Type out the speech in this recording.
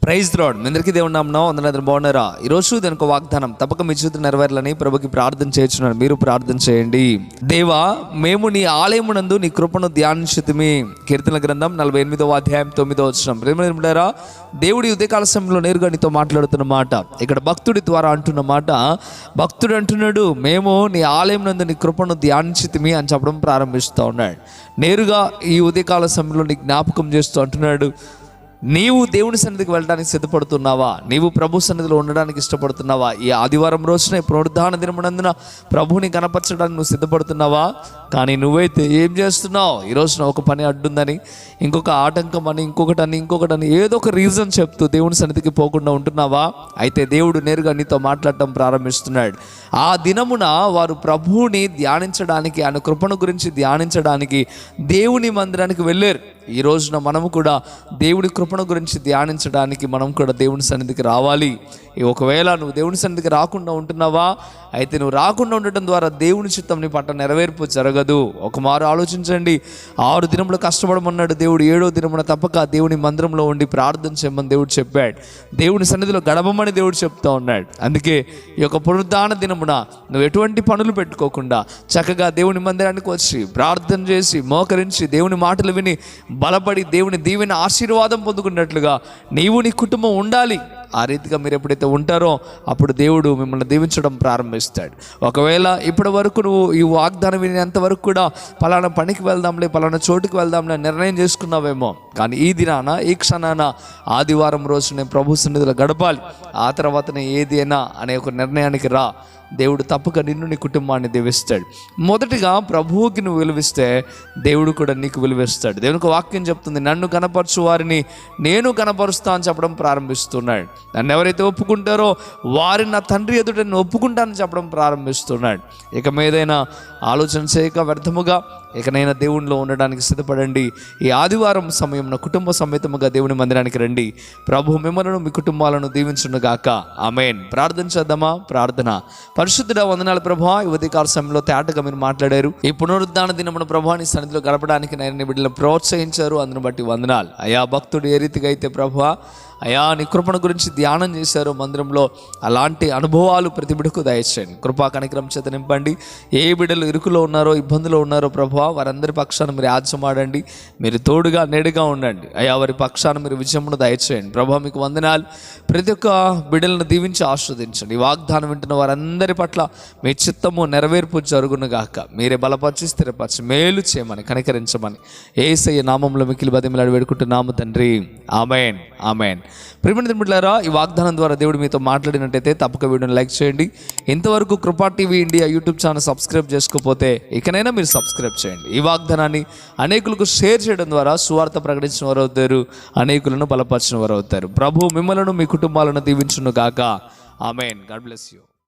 Praise lord. మీ అందరికీ దేవుని నామమున వందనాలు. బాగున్నారా? ఈరోజు దాని ఒక వాగ్దానం తప్పక మీ జీవితం నెరవేరాలని ప్రభుకి ప్రార్థన చేస్తున్నాను. మీరు ప్రార్థన చేయండి. దేవా, మేము నీ ఆలయమునందు నీ కృపను ధ్యానించుతిమి. కీర్తనల గ్రంథం 48వ అధ్యాయం 9వ వచనం. ప్రేమరా, దేవుడి ఉదయకాల సమయంలో నేరుగా నీతో మాట్లాడుతున్న మాట, ఇక్కడ భక్తుడి ద్వారా అంటున్న మాట. భక్తుడు అంటున్నాడు, మేము నీ ఆలయమునందు నీ కృపను ధ్యానించుతిమి అని చెప్పడం ప్రారంభిస్తూ ఉన్నాడు. నేరుగా ఈ ఉదయకాల సమయంలో నీ జ్ఞాపకం చేస్తూ అంటున్నాడు, నీవు దేవుని సన్నిధికి వెళ్ళడానికి సిద్ధపడుతున్నావా? నీవు ప్రభు సన్నిధిలో ఉండడానికి ఇష్టపడుతున్నావా? ఈ ఆదివారం రోజున పునరుద్ధాన దినమునందున ప్రభుని కనపరచడానికి నువ్వు సిద్ధపడుతున్నావా? కానీ నువ్వైతే ఏం చేస్తున్నావు? ఈ రోజున ఒక పని అడ్డుందని, ఇంకొక ఆటంకం అని, ఇంకొకటని ఏదో ఒక రీజన్ చెప్తూ దేవుని సన్నిధికి పోకుండా ఉంటున్నావా? అయితే దేవుడు నేరుగా నీతో మాట్లాడటం ప్రారంభిస్తున్నాడు. ఆ దినమున వారు ప్రభువుని ధ్యానించడానికి, ఆయన కృపను గురించి ధ్యానించడానికి దేవుని మందిరానికి వెళ్ళారు. ఈ రోజున మనము కూడా దేవుడి కృపను గురించి ధ్యానించడానికి మనం కూడా దేవుని సన్నిధికి రావాలి. ఒకవేళ నువ్వు దేవుని సన్నిధికి రాకుండా ఉంటున్నావా? అయితే నువ్వు రాకుండా ఉండటం ద్వారా దేవుని చిత్తం నీ పట్ల నెరవేర్పు జరగదు. ఒక మారు ఆలోచించండి. 6 దినములు కష్టపడమన్నాడు దేవుడు. 7వ దినమున తప్పక దేవుని మందిరంలో ఉండి ప్రార్థన చేయమని దేవుడు చెప్పాడు. దేవుని సన్నిధిలో గడపమని దేవుడు చెప్తా ఉన్నాడు. అందుకే ఈ యొక్క పునరుద్ధాన దినమున నువ్వు ఎటువంటి పనులు పెట్టుకోకుండా చక్కగా దేవుని మందిరానికి వచ్చి ప్రార్థన చేసి మోకరించి దేవుని మాటలు విని బలపడి దేవుని దీవెన ఆశీర్వాదం పొందుకున్నట్లుగా నీవు నీ కుటుంబం ఉండాలి. ఆ రీతిగా మీరు ఎప్పుడైతే ఉంటారో అప్పుడు దేవుడు మిమ్మల్ని దీవించడం ప్రారంభిస్తాడు. ఒకవేళ ఇప్పటి వరకు నువ్వు ఈ వాగ్దానం వినేంత వరకు కూడా పలానా పనికి వెళ్దాంలే, పలానా చోటుకి వెళ్దాంలే నిర్ణయం చేసుకున్నావేమో. కానీ ఈ దినాన, ఈ క్షణాన, ఆదివారం రోజు నేను ప్రభు సన్నిధిలో గడపాలి, ఆ తర్వాతనే ఏదైనా అనే ఒక నిర్ణయానికి రా. దేవుడు తప్పక నిన్ను, నీ కుటుంబాన్ని దీవిస్తాడు. మొదటిగా ప్రభువుకి నువ్వు విలువిస్తే దేవుడు కూడా నీకు విలువిస్తాడు. దేవునికి వాక్యం చెప్తుంది, నన్ను కనపరచు వారిని నేను కనపరుస్తా అని చెప్పడం ప్రారంభిస్తున్నాడు. నన్ను ఎవరైతే ఒప్పుకుంటారో వారిని నా తండ్రి ఎదుట నేను ఒప్పుకుంటానని చెప్పడం ప్రారంభిస్తున్నాడు. ఇక మీదైనా ఆలోచన చేయక వ్యర్థముగా ఇకనైనా దేవునిలో ఉండడానికి సిద్ధపడండి. ఈ ఆదివారం సమయంలో కుటుంబ సమేతముగా దేవుని మందిరానికి రండి. ప్రభు మిమ్మల్ని, మీ కుటుంబాలను దీవించునుగాక. ఆమేన్. ప్రార్థన చేద్దామా? ప్రార్థన. పరిశుద్ధుడా, వందనాలు ప్రభువా. ఈ ఉదయకాల సమయంలో తేటగా మీరు మాట్లాడారు. ఈ పునరుద్ధాన దినమున ప్రభువా నీ సన్నిధిలో గడపడానికి నేను బిడ్డలను ప్రోత్సహించారు. అందును బట్టి వందనాలు అయా. భక్తుడు ఏ రీతిగా అయితే ప్రభువా అయా నీ కృపణ గురించి ధ్యానం చేశారు మందిరంలో, అలాంటి అనుభవాలు ప్రతి బిడ్డకు దయచేయండి. కృపా కనికరం చేత నింపండి. ఏ బిడ్డలు ఇరుకులో ఉన్నారో, ఇబ్బందులో ఉన్నారో ప్రభువా, వారందరి పక్షాన మీరు ఆజ్యమాడండి. మీరు తోడుగా నేడుగా ఉండండి అయా. వారి పక్షాన మీరు విజయమును దయచేయండి ప్రభువా. మీకు వందనాలు. ప్రతి ఒక్క బిడ్డలను దీవించి ఆస్వాదించండి. ఈ వాగ్దానం వింటున్న వారందరి పట్ల మీ చిత్తము నెరవేర్పు జరుగునుగాక. మీరే బలపరిచి, స్థిరపరిచి, మేలు చేయమని, కనికరించమని యేసయ్య నామములో మిక్కిలి బతిమలాడి వేడుకుంటున్నాము తండ్రి. ఆమేన్, ఆమేన్. ప్రియమైన బిడ్డలారా, ఈ వాగ్దానం ద్వారా దేవుడు మీతో మాట్లాడినట్టయితే తప్పక వీడియోని లైక్ చేయండి. ఇంతవరకు కృపా TV India YouTube channel subscribe చేసుకోకపోతే ఇకనైనా మీరు సబ్స్క్రైబ్ చేయండి. ఈ వాగ్దానాన్ని అనేకులకు షేర్ చేయడం ద్వారా సువార్త ప్రకటించిన వారు అవుతారు, అనేకులను బలపరిచిన వారు అవుతారు. ప్రభు మిమ్మలను, మీ కుటుంబాలను దీవించును గాక. ఆమేన్. God bless you.